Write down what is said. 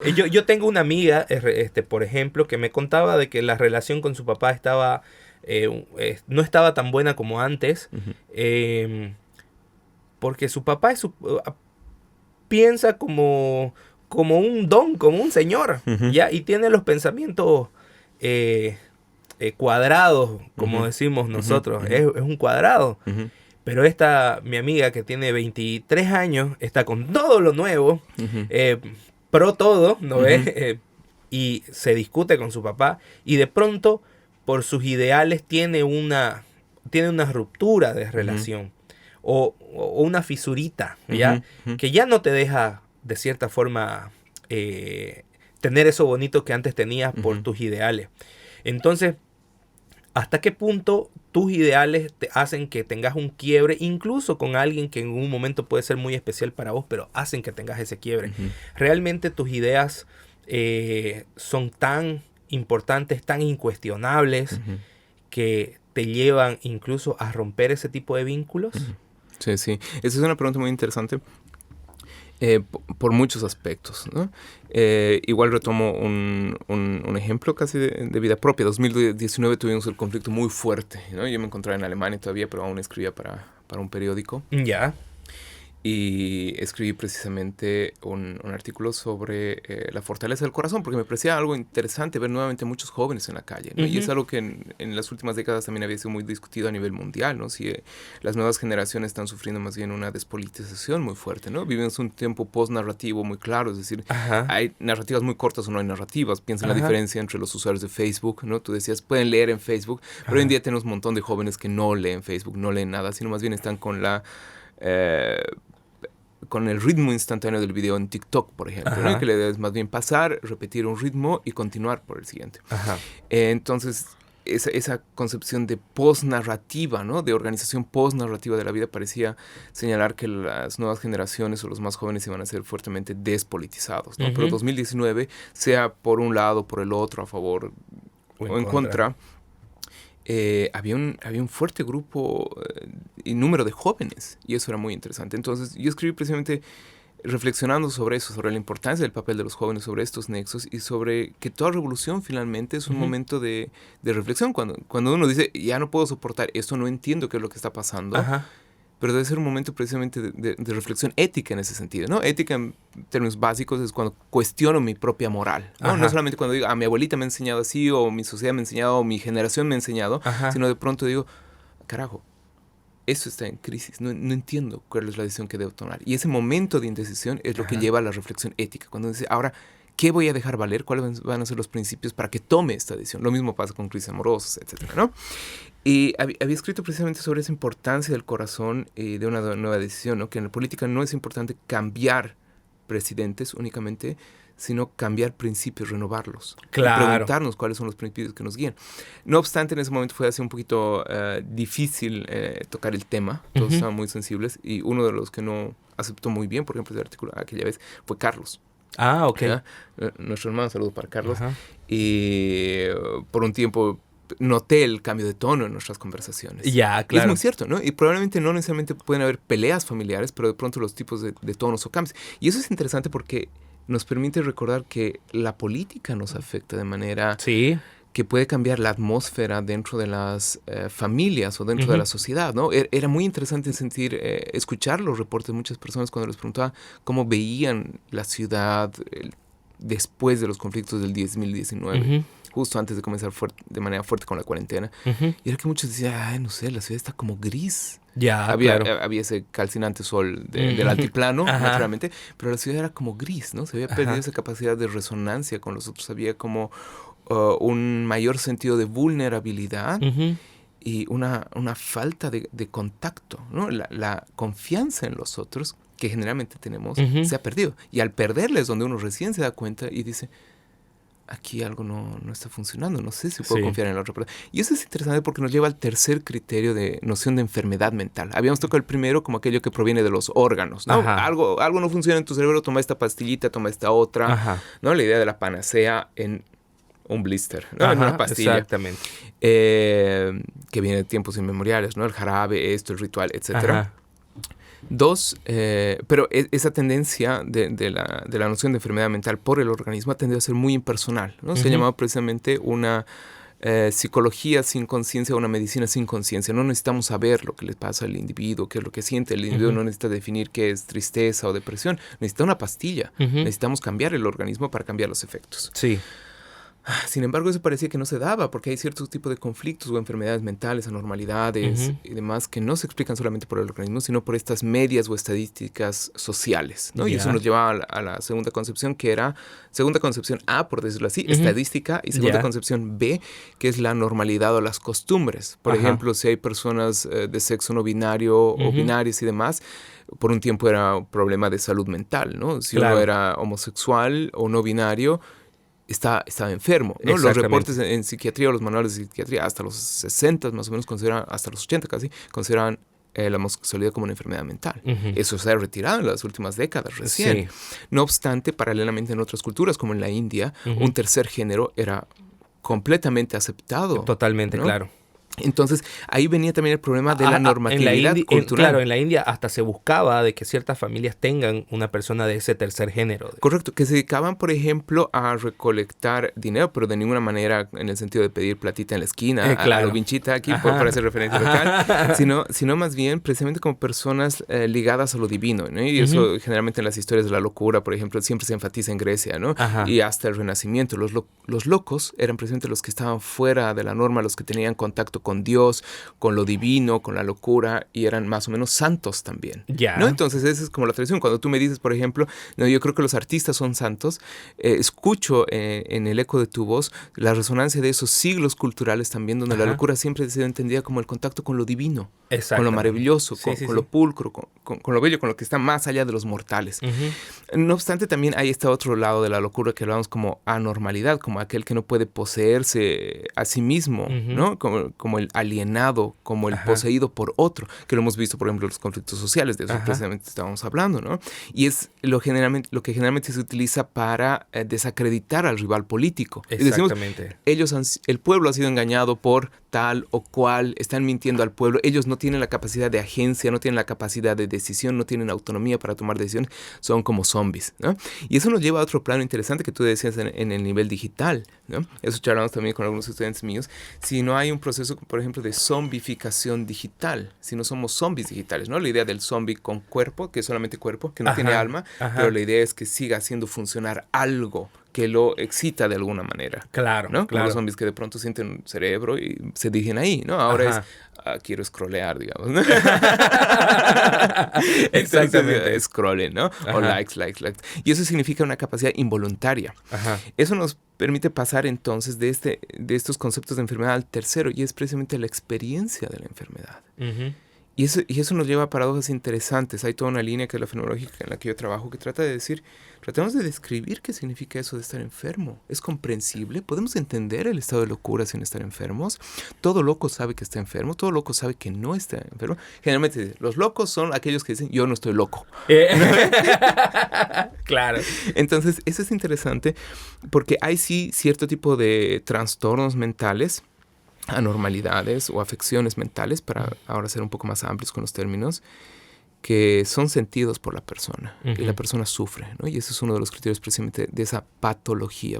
Yo tengo una amiga, por ejemplo, que me contaba de que la relación con su papá no estaba tan buena como antes, Ujú, eh, porque su papá piensa como un don, como un señor, ujú, ¿ya? Y tiene los pensamientos eh, cuadrados, como ujú, decimos ujú, nosotros, ujú, es un cuadrado. ujú, Pero mi amiga que tiene 23 años, está con todo lo nuevo, ujú, eh, pro todo, ¿no ves? ujú, Y se discute con su papá y de pronto, por sus ideales, tiene una ruptura de ujú, relación o una fisurita, ¿ya? ujú, ujú, Que ya no te deja, de cierta forma, eh, tener eso bonito que antes tenías por ujú. tus ideales. Entonces, ¿hasta qué punto tus ideales te hacen que tengas un quiebre, incluso con alguien que en un momento puede ser muy especial para vos, pero hacen que tengas ese quiebre? Ujú, ¿Realmente tus ideas son tan importantes, tan incuestionables, ujú, que te llevan incluso a romper ese tipo de vínculos? ujú. Sí, sí. Esa es una pregunta muy interesante por muchos aspectos, ¿no? Igual retomo un ejemplo casi de vida propia. 2019 tuvimos el conflicto muy fuerte, ¿no? Yo me encontraba en Alemania todavía, pero aún escribía para un periódico. Ya. Y escribí precisamente un artículo sobre la fortaleza del corazón, porque me parecía algo interesante ver nuevamente muchos jóvenes en la calle, ¿no? Y es Ujú. algo que en las últimas décadas también había sido muy discutido a nivel mundial, ¿no? Si las nuevas generaciones están sufriendo más bien una despolitización muy fuerte, ¿no? Vivimos un tiempo post-narrativo muy claro, es decir, Ajá. hay narrativas muy cortas o no hay narrativas. Piensa en la Ajá. diferencia entre los usuarios de Facebook, ¿no? Tú decías, pueden leer en Facebook, pero hoy en Ajá. día tenemos un montón de jóvenes que no leen Facebook, no leen nada, sino más bien están eh, con el ritmo instantáneo del video en TikTok, por ejemplo, ¿no? Y que Ajá. le debes más bien pasar, repetir un ritmo y continuar por el siguiente. Ajá. Entonces, esa concepción de post-narrativa, ¿no? De organización post-narrativa de la vida parecía señalar que las nuevas generaciones o los más jóvenes iban a ser fuertemente despolitizados, ¿no? Pero Ujú. 2019, sea por un lado, por el otro, a favor O en o en contra. contra, había un fuerte grupo y número de jóvenes, y eso era muy interesante. Entonces, yo escribí precisamente reflexionando sobre eso, sobre la importancia del papel de los jóvenes, sobre estos nexos y sobre que toda revolución finalmente es un Ujú. momento de reflexión. Cuando uno dice, ya no puedo soportar esto, no entiendo qué es lo que está pasando, Ajá. pero debe ser un momento precisamente de reflexión ética en ese sentido, ¿no? Ética en términos básicos es cuando cuestiono mi propia moral, ¿no? No Ajá. solamente cuando digo, mi abuelita me ha enseñado así, o mi sociedad me ha enseñado, o mi generación me ha enseñado, Ajá. sino de pronto digo, carajo, esto está en crisis, no entiendo cuál es la decisión que debo tomar. Y ese momento de indecisión es lo que Ajá. lleva a la reflexión ética. Cuando dice, ahora, ¿qué voy a dejar valer? ¿Cuáles van a ser los principios para que tome esta decisión? Lo mismo pasa con crisis amorosas, etcétera, ¿no? Y había escrito precisamente sobre esa importancia del corazón y de una nueva decisión, ¿no? Que en la política no es importante cambiar presidentes únicamente, sino cambiar principios, renovarlos y Claro. preguntarnos cuáles son los principios que nos guían. No obstante, en ese momento fue así un poquito difícil tocar el tema, todos Ujú. estaban muy sensibles y uno de los que no aceptó muy bien, por ejemplo, ese artículo aquella vez fue Carlos. Ah, ok. ¿Ya? Nuestro hermano, saludo para Carlos. Ajá. Y por un tiempo noté el cambio de tono en nuestras conversaciones. Ya, Y es muy claro. cierto, ¿no? Y probablemente no necesariamente pueden haber peleas familiares, pero de pronto los tipos de tonos o cambios. Y eso es interesante porque nos permite recordar que la política nos afecta de manera Sí. que puede cambiar la atmósfera dentro de las familias o dentro de Ujú. la sociedad, ¿no? Era muy interesante escuchar los reportes de muchas personas cuando les preguntaba cómo veían la ciudad después de los conflictos del 2019, Ujú. justo antes de comenzar de manera fuerte con la cuarentena. Ujú. Y era que muchos decían, ay, no sé, la ciudad está como gris. Ya, Había, claro. había ese calcinante sol del Ujú. altiplano, Ajá. naturalmente, pero la ciudad era como gris, ¿no? Se había perdido Ajá. esa capacidad de resonancia con los otros, había como un mayor sentido de vulnerabilidad Ujú. y una falta de contacto, ¿no? La confianza en los otros que generalmente tenemos Ujú. se ha perdido. Y al perderla es donde uno recién se da cuenta y dice, aquí algo no está funcionando, no sé si puedo Sí. confiar en la otra persona. Y eso es interesante porque nos lleva al tercer criterio de noción de enfermedad mental. Habíamos tocado el primero como aquello que proviene de los órganos, ¿no? Ajá. Algo no funciona en tu cerebro, toma esta pastillita, toma esta otra, Ajá. ¿no? La idea de la panacea en un blister, ¿no? En una Ajá. pastilla, Exactamente. que viene de tiempos inmemoriales, ¿no? El jarabe, esto, el ritual, etcétera. Ajá. Dos, pero esa tendencia de la noción de enfermedad mental por el organismo ha tendido a ser muy impersonal, ¿no? Se ha llamado precisamente una psicología sin conciencia, una medicina sin conciencia. No necesitamos saber lo que le pasa al individuo, qué es lo que siente. El individuo no necesita definir qué es tristeza o depresión. Necesita una pastilla. Necesitamos cambiar el organismo para cambiar los efectos. Sí. Sin embargo, eso parecía que no se daba porque hay ciertos tipos de conflictos o enfermedades mentales, anormalidades y demás que no se explican solamente por el organismo, sino por estas medias o estadísticas sociales, ¿no? Y eso nos lleva a la segunda concepción, que era segunda concepción A, por decirlo así, estadística, y segunda concepción B, que es la normalidad o las costumbres. Por ejemplo, si hay personas de sexo no binario o binarias y demás, por un tiempo era un problema de salud mental, ¿no? Si uno era homosexual o no binario, estaba enfermo, ¿no? Los reportes en psiquiatría o los manuales de psiquiatría hasta los 60 más o menos consideran, hasta los 80 casi, consideran la homosexualidad como una enfermedad mental. Eso se ha retirado en las últimas décadas recién. No obstante, paralelamente en otras culturas como en la India, un tercer género era completamente aceptado. Totalmente, ¿no? Claro. Entonces, ahí venía también el problema de la normatividad cultural. Claro, en la India hasta se buscaba de que ciertas familias tengan una persona de ese tercer género. Correcto, que se dedicaban, por ejemplo, a recolectar dinero, pero de ninguna manera en el sentido de pedir platita en la esquina, a lo vinchita aquí, para hacer referencia local, sino más bien precisamente como personas ligadas a lo divino, ¿no? Y eso generalmente en las historias de la locura, por ejemplo, siempre se enfatiza en Grecia, ¿no? Y hasta el Renacimiento. Los locos eran precisamente los que estaban fuera de la norma, los que tenían contacto con Dios, con lo divino, con la locura, y eran más o menos santos también, ¿no? Entonces esa es como la tradición. Cuando tú me dices, por ejemplo, no, yo creo que los artistas son santos, escucho en el eco de tu voz la resonancia de esos siglos culturales también, donde la locura siempre se entendía como el contacto con lo divino, con lo maravilloso, con lo pulcro, con lo bello, con lo que está más allá de los mortales. No obstante, también hay este otro lado de la locura que hablamos como anormalidad, como aquel que no puede poseerse a sí mismo, ¿no? Como el alienado, como el poseído por otro, que lo hemos visto, por ejemplo, en los conflictos sociales, de eso precisamente estábamos hablando, ¿no? Y es lo que generalmente se utiliza para desacreditar al rival político. Exactamente. Y decimos, el pueblo ha sido engañado por tal o cual, están mintiendo al pueblo, ellos no tienen la capacidad de agencia, no tienen la capacidad de decisión, no tienen autonomía para tomar decisiones, son como zombies, ¿no? Y eso nos lleva a otro plano interesante que tú decías en el nivel digital, ¿no? Eso charlamos también con algunos estudiantes míos. Si no hay un proceso, por ejemplo, de zombificación digital, si no somos zombies digitales, ¿no? La idea del zombie con cuerpo, que es solamente cuerpo, que no tiene alma, pero la idea es que siga haciendo funcionar algo que lo excita de alguna manera. Claro, ¿no? Como claro. los zombies que de pronto sienten un cerebro y se dirigen ahí, ¿no? Ahora quiero scrollear, digamos, ¿no? Exactamente. Scrolling, ¿no? O likes. Y eso significa una capacidad involuntaria. Eso nos permite pasar entonces de estos conceptos de enfermedad al tercero, y es precisamente la experiencia de la enfermedad. Y eso nos lleva a paradojas interesantes. Hay toda una línea que es la fenomenológica en la que yo trabajo, que trata de decir, tratamos de describir qué significa eso de estar enfermo. ¿Es comprensible? ¿Podemos entender el estado de locura sin estar enfermos? Todo loco sabe que está enfermo, todo loco sabe que no está enfermo. Generalmente los locos son aquellos que dicen, yo no estoy loco. Claro. Entonces, eso es interesante porque hay sí cierto tipo de trastornos mentales, anormalidades o afecciones mentales, para ahora ser un poco más amplios con los términos, que son sentidos por la persona y la persona sufre, ¿no? Y ese es uno de los criterios precisamente de esa patología,